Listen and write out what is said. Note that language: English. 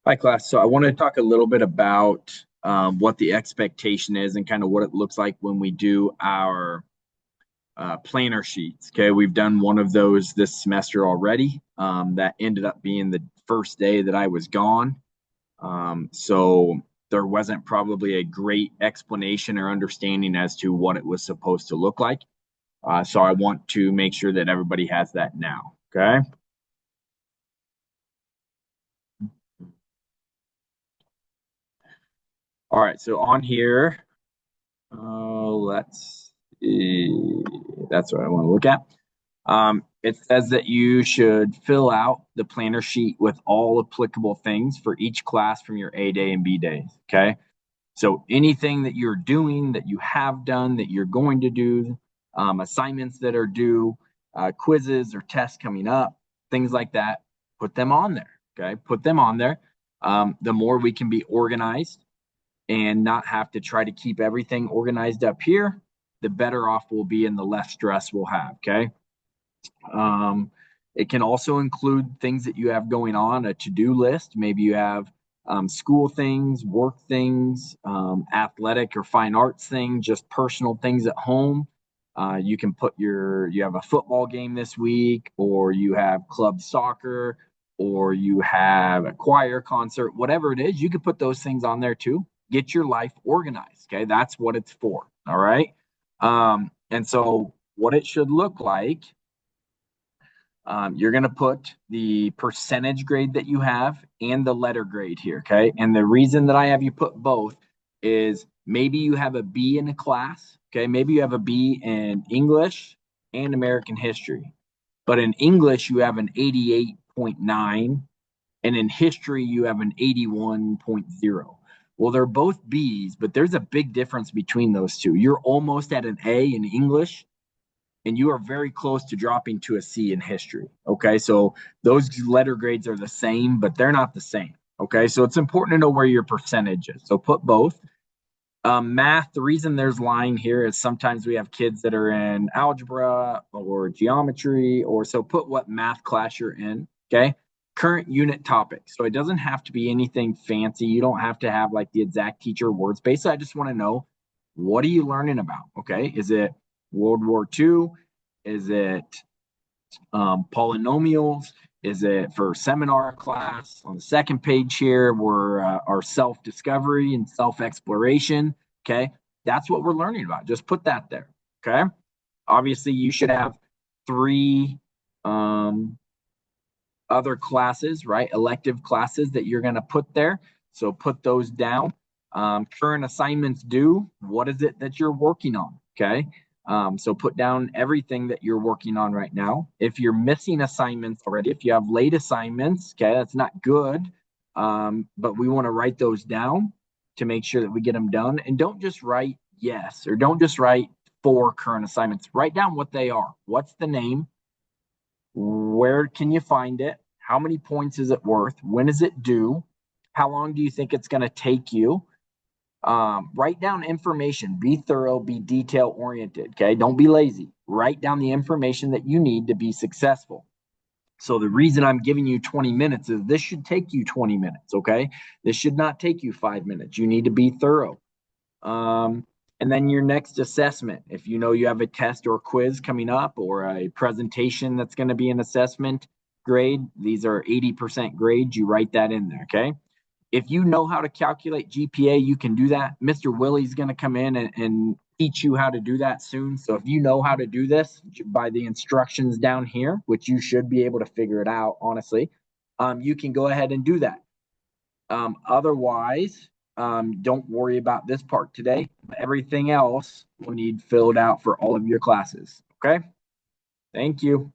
Hi, class. So I want to talk a little bit about what the expectation is and kind of what it looks like when we do our planner sheets. Okay, we've done one of those this semester already. That ended up being the first day that I was gone. So there wasn't probably a great explanation or understanding as to what it was supposed to look like. So I want to make sure that everybody has that now. Okay. All right. So on here, let's see. That's what I want to look at. It says that you should fill out the planner sheet with all applicable things for each class from your A day and B days. Okay. So anything that you're doing, that you have done, that you're going to do, assignments that are due, quizzes or tests coming up, things like that, put them on there. Okay. Put them on there. The more we can be organized and not have to try to keep everything organized up here, the better off we'll be and the less stress we'll have. Okay. Um, it can also include things that you have going on, a to do list. Maybe you have school things, work things, athletic or fine arts things, just personal things at home. You can put you have a football game this week, or you have club soccer, or you have a choir concert, whatever it is, you can put those things on there too. Get your life organized. Okay. That's what it's for. All right. And so, what it should look like, you're going to put the percentage grade that you have and the letter grade here. Okay. And the reason that I have you put both is maybe you have a B in a class. Okay. Maybe you have a B in English and American history. But in English, you have an 88.9, and in history, you have an 81.0. Well, they're both B's, but there's a big difference between those two. You're almost at an A in English, and you are very close to dropping to a C in history. Okay, so those letter grades are the same, but they're not the same. Okay, so it's important to know where your percentage is. So put both. Math, the reason there's lying here is sometimes we have kids that are in algebra or geometry, or so put what math class you're in. Okay, current unit topic. So it doesn't have to be anything fancy. You don't have to have like the exact teacher words. Basically, I just want to know, what are you learning about? Okay, is it World War II? Is it polynomials? Is it for seminar class? On the second page here, we're our self discovery and self exploration. Okay, that's what we're learning about. Just put that there. Okay, obviously, you should have three um, other classes, right? Elective classes that you're going to put there. So put those down. Current assignments due. What is it that you're working on? Okay. So put down everything that you're working on right now. If you're missing assignments already, if you have late assignments, okay, that's not good. But we want to write those down to make sure that we get them done. And don't just write yes, or don't just write for current assignments. Write down what they are. What's the name? Where can you find it? How many points is it worth? When is it due? How long do you think it's going to take you? Write down information. Be thorough, be detail oriented. Okay. Don't be lazy. Write down the information that you need to be successful. So, the reason I'm giving you 20 minutes is this should take you 20 minutes. Okay. This should not take you 5 minutes. You need to be thorough. Um, and then your next assessment, if you know you have a test or quiz coming up or a presentation that's going to be an assessment grade, these are 80% grades. You write that in there. Okay. If you know how to calculate GPA, you can do that. Mr. Willie's going to come in and teach you how to do that soon. So if you know how to do this by the instructions down here, which you should be able to figure it out, honestly, you can go ahead and do that. Otherwise, don't worry about this part today. Everything else will need filled out for all of your classes. Okay. Thank you.